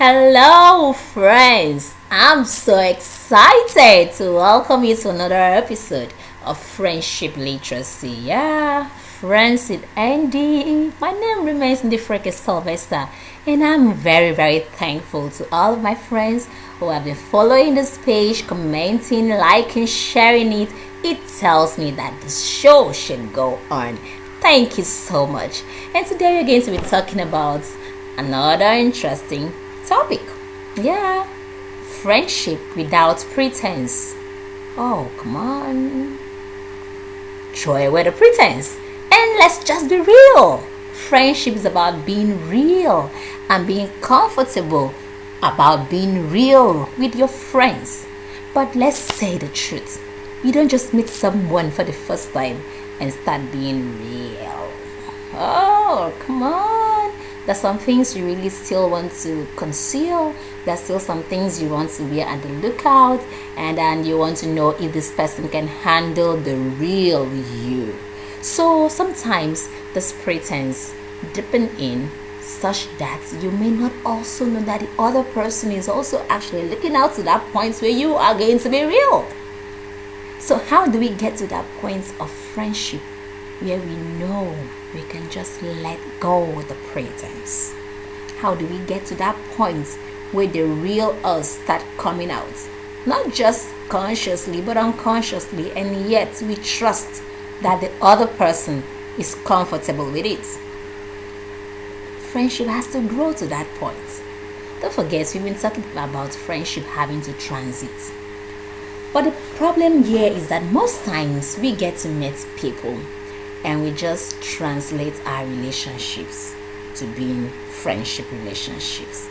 Hello, friends! I'm so excited to welcome you to another episode of Friendship Literacy. Yeah, friends with Andy. My name remains Ndifreke Sylvester, and I'm very thankful to all of my friends who have been following this page, commenting, liking, sharing it. It tells me that this show should go on. Thank you so much. And today we're going to be talking about another interesting topic. Yeah, friendship without pretense. Oh, come on. Throw away the pretense and let's just be real. Friendship is about being real and being comfortable about being real with your friends. But let's say the truth. You don't just meet someone for the first time and start being real. Oh, come on. There's some things you really still want to conceal. There's still some things you want to be at the lookout, and then you want to know if this person can handle the real you. So sometimes this pretense dipping in such that you may not also know that the other person is also actually looking out to that point where you are going to be real. So how do we get to that point of friendship where we know we can just let go of the pretense? How do we get to that point where the real us start coming out? Not just consciously but unconsciously, and yet we trust that the other person is comfortable with it. Friendship has to grow to that point. Don't forget, we've been talking about friendship having to transit. But the problem here is that most times we get to meet people and we just translate our relationships to being friendship relationships.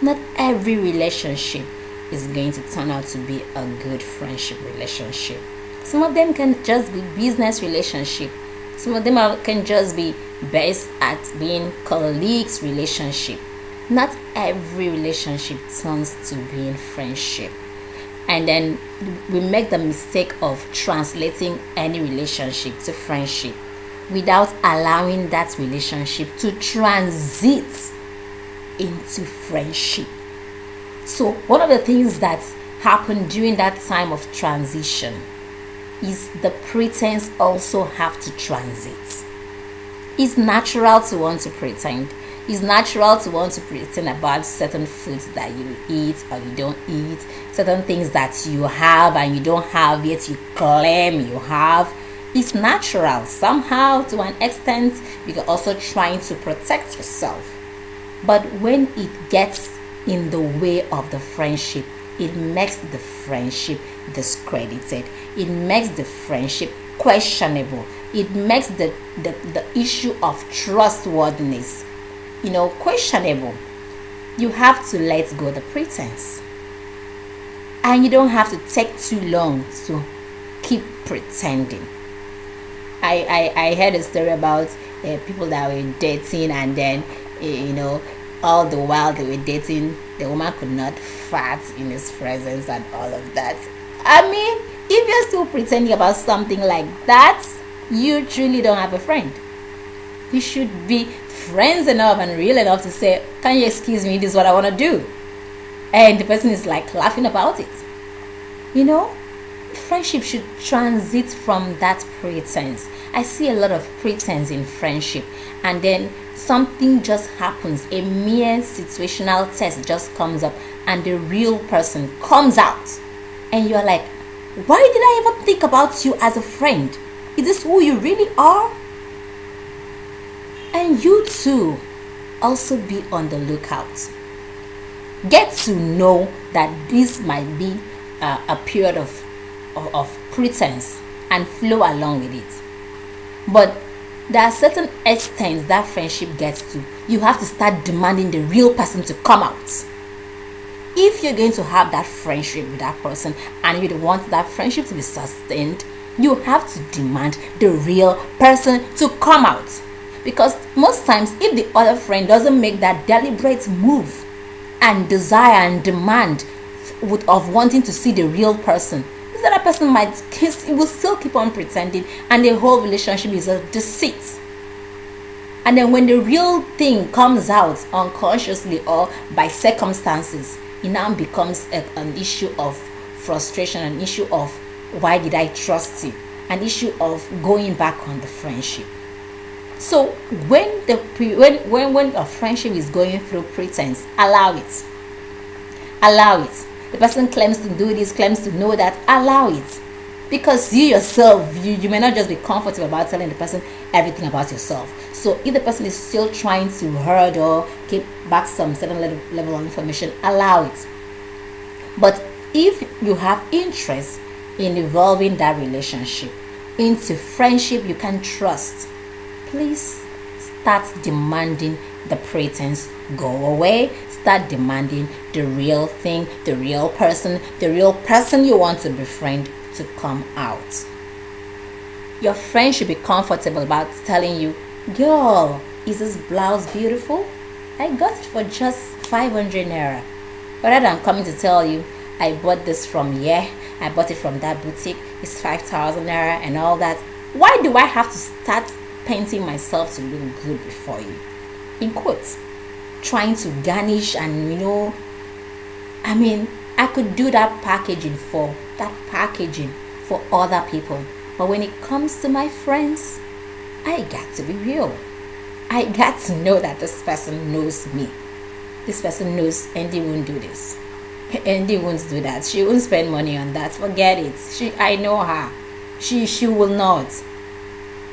Not every relationship is going to turn out to be a good friendship relationship. Some of them can just be business relationship. Some of them can just be based at being colleagues relationship. Not every relationship turns to being friendship. And then we make the mistake of translating any relationship to friendship without allowing that relationship to transit into friendship. So one of the things that happened during that time of transition is the pretense also have to transit. It's natural to want to pretend. It's natural to want to pretend about certain foods that you eat or you don't eat, certain things that you have and you don't have yet you claim you have. It's natural. Somehow, to an extent, you're also trying to protect yourself. But when it gets in the way of the friendship, it makes the friendship discredited. It makes the friendship questionable. It makes the issue of trustworthiness, questionable. You have to let go the pretense. And you don't have to take too long to keep pretending. I heard a story about people that were dating, and then all the while they were dating, the woman could not fart in his presence and all of that. I mean, if you're still pretending about something like that, you truly don't have a friend. You should be friends enough and real enough to say, can you excuse me, this is what I want to do, and the person is like laughing about it. Friendship should transit from that pretense. I see a lot of pretense in friendship, and then something just happens, a mere situational test just comes up and the real person comes out, and you're like, why did I even think about you as a friend? Is this who you really are? And you too also be on the lookout. Get to know that this might be a period of pretense and flow along with it. But there are certain extents that friendship gets to. You have to start demanding the real person to come out. If you're going to have that friendship with that person and you want that friendship to be sustained, you have to demand the real person to come out. Because most times, if the other friend doesn't make that deliberate move and desire and demand of wanting to see the real person, the other person will still keep on pretending, and the whole relationship is a deceit. And then when the real thing comes out unconsciously or by circumstances, it now becomes an issue of frustration, an issue of why did I trust you, an issue of going back on the friendship. So when when a friendship is going through pretense, allow it. Allow it. The person claims to do this, claims to know that, allow it. Because you yourself, you may not just be comfortable about telling the person everything about yourself. So if the person is still trying to herd or keep back some certain level of information, allow it. But if you have interest in evolving that relationship into friendship you can trust, please start demanding the pretense go away. Start demanding the real thing, the real person you want to befriend to come out. Your friend should be comfortable about telling you, girl, is this blouse beautiful? I got it for just 500 naira. Rather than coming to tell you, I bought this from here, I bought it from that boutique, it's 5,000 naira and all that. Why do I have to start painting myself to look good before you? In quotes. Trying to garnish and I could do that packaging for other people. But when it comes to my friends, I got to be real. I got to know that this person knows me. This person knows Endy won't do this. Endy won't do that. She won't spend money on that. Forget it. I know her. She will not.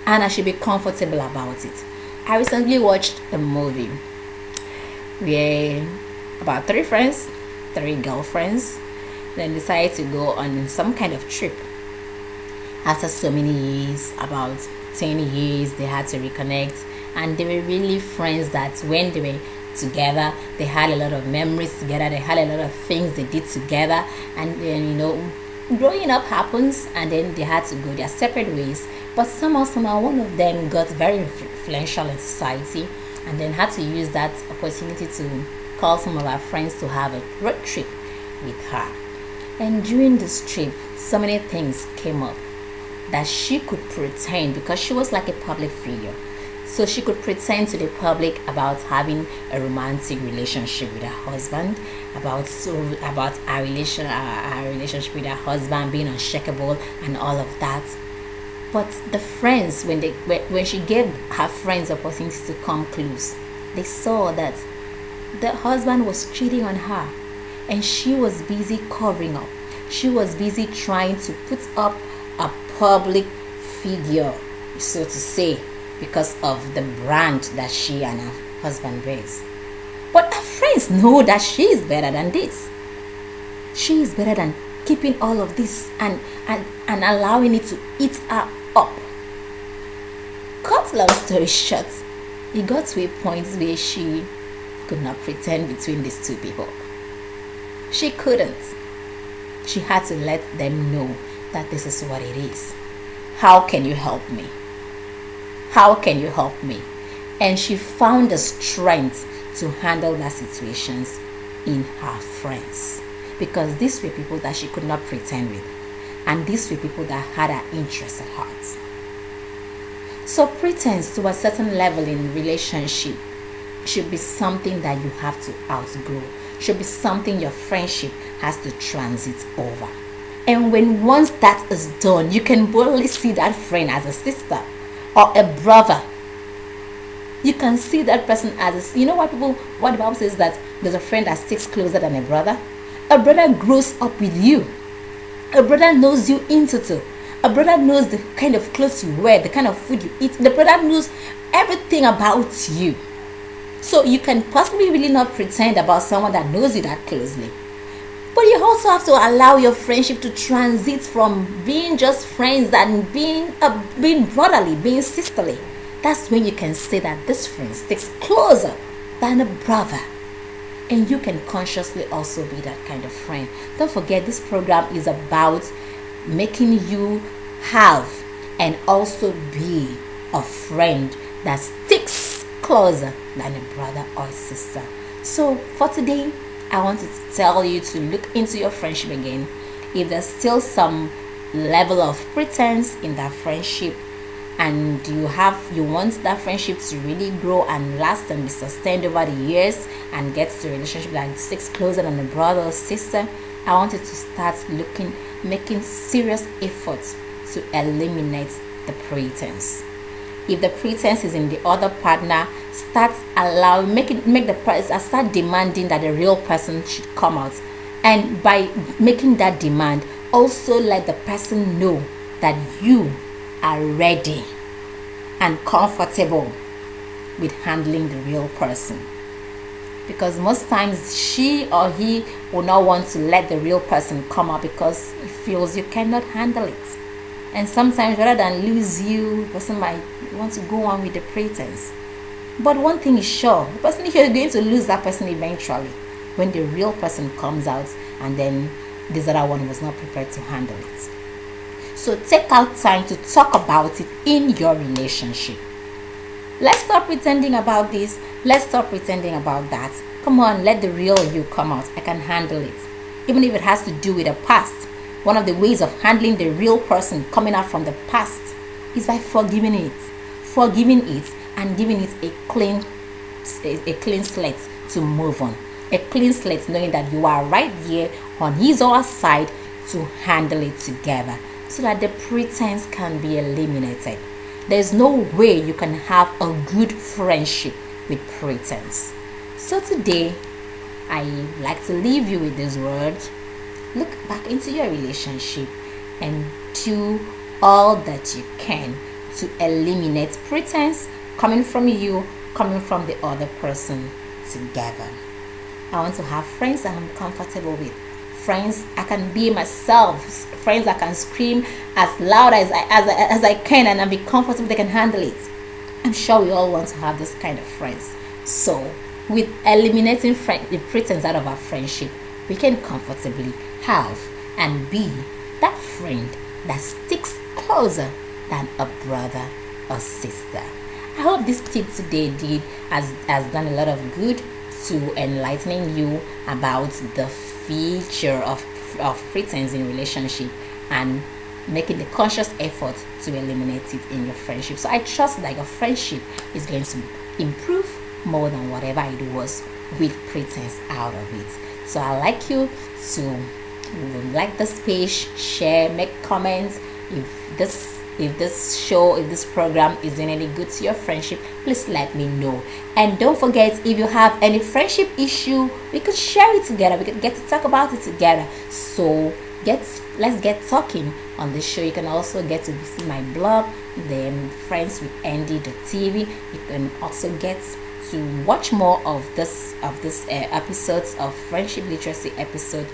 And I should be comfortable about it. I recently watched a movie where about three girlfriends, then decided to go on some kind of trip. After so many years, about 10 years, they had to reconnect, and they were really friends that when they were together, they had a lot of memories together, they had a lot of things they did together, and then growing up happens, and then they had to go their separate ways. But somehow one of them got very influential in society, and then had to use that opportunity to call some of our friends to have a road trip with her. And during this trip, so many things came up that she could pretend, because she was like a public figure. So she could pretend to the public about having a romantic relationship with her husband, about our relationship with her husband being unshakable and all of that. But the friends, when she gave her friends opportunity to come close, they saw that the husband was cheating on her, and she was busy covering up. She was busy trying to put up a public figure, so to say, because of the brand that she and her husband bears. But her friends know that she is better than this. She is better than keeping all of this and allowing it to eat her up. Cut long story short, it got to a point where she could not pretend between these two people. She couldn't. She had to let them know that this is what it is. How can you help me? How can you help me? And she found the strength to handle that situations in her friends, because these were people that she could not pretend with, and these were people that had her interest at heart. So pretense to a certain level in relationship should be something that you have to outgrow, should be something your friendship has to transit over. And when once that is done, you can boldly see that friend as a sister or a brother. You can see that person as what the Bible says, that there's a friend that sticks closer than a brother. A brother grows up with you. A brother knows you into. A brother knows the kind of clothes you wear, the kind of food you eat. The brother knows everything about you. So you can possibly really not pretend about someone that knows you that closely. But you also have to allow your friendship to transit from being just friends and being brotherly, being sisterly. That's when you can say that this friend sticks closer than a brother. And you can consciously also be that kind of friend. Don't forget, this program is about making you have and also be a friend that sticks closer than a brother or a sister. So for today, I wanted to tell you to look into your friendship again. If there's still some level of pretense in that friendship, and you want that friendship to really grow and last and be sustained over the years and get to a relationship that sticks closer than a brother or sister, I want you to start making serious efforts to eliminate the pretense. If the pretense is in the other partner, start demanding that the real person should come out. And by making that demand, also let the person know that you are ready and comfortable with handling the real person. Because most times she or he will not want to let the real person come out because he feels you cannot handle it. And sometimes rather than lose you, the person might want to go on with the pretense. But one thing is sure, the person here is going to lose that person eventually when the real person comes out and then this other one was not prepared to handle it. So take out time to talk about it in your relationship. Let's stop pretending about this. Let's stop pretending about that. Come on, let the real you come out. I can handle it. Even if it has to do with the past. One of the ways of handling the real person coming out from the past is by forgiving it. Forgiving it and giving it a clean slate to move on. A clean slate, knowing that you are right here on his or her side to handle it together so that the pretense can be eliminated. There's no way you can have a good friendship with pretense. So today, I like to leave you with this word. Look back into your relationship and do all that you can to eliminate pretense coming from you, coming from the other person together. I want to have friends that I'm comfortable with. Friends I can be myself. Friends I can scream as loud as I can and I'll be comfortable, they can handle it. I'm sure we all want to have this kind of friends. So with eliminating the pretense out of our friendship, we can comfortably have and be that friend that sticks closer than a brother or sister. I hope this tip today has done a lot of good to enlightening you about the feature of pretense in relationship and making the conscious effort to eliminate it in your friendship. So I trust that your friendship is going to improve more than whatever it was with pretense out of it. So I'd like you to like this page, share, make comments. If this program is doing any good to your friendship, please let me know. And don't forget, if you have any friendship issue, we could share it together. We could get to talk about it together. So let's get talking on this show. You can also get to visit my blog, then Friends with EndyEndy TV. You can also get to watch more of this episodes of friendship literacy episode.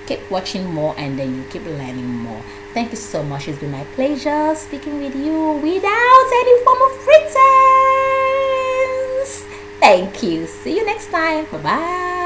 Keep watching more and then you keep learning more. Thank you so much. It's been my pleasure speaking with you without any form of pretense. Thank you. See you next time. Bye bye.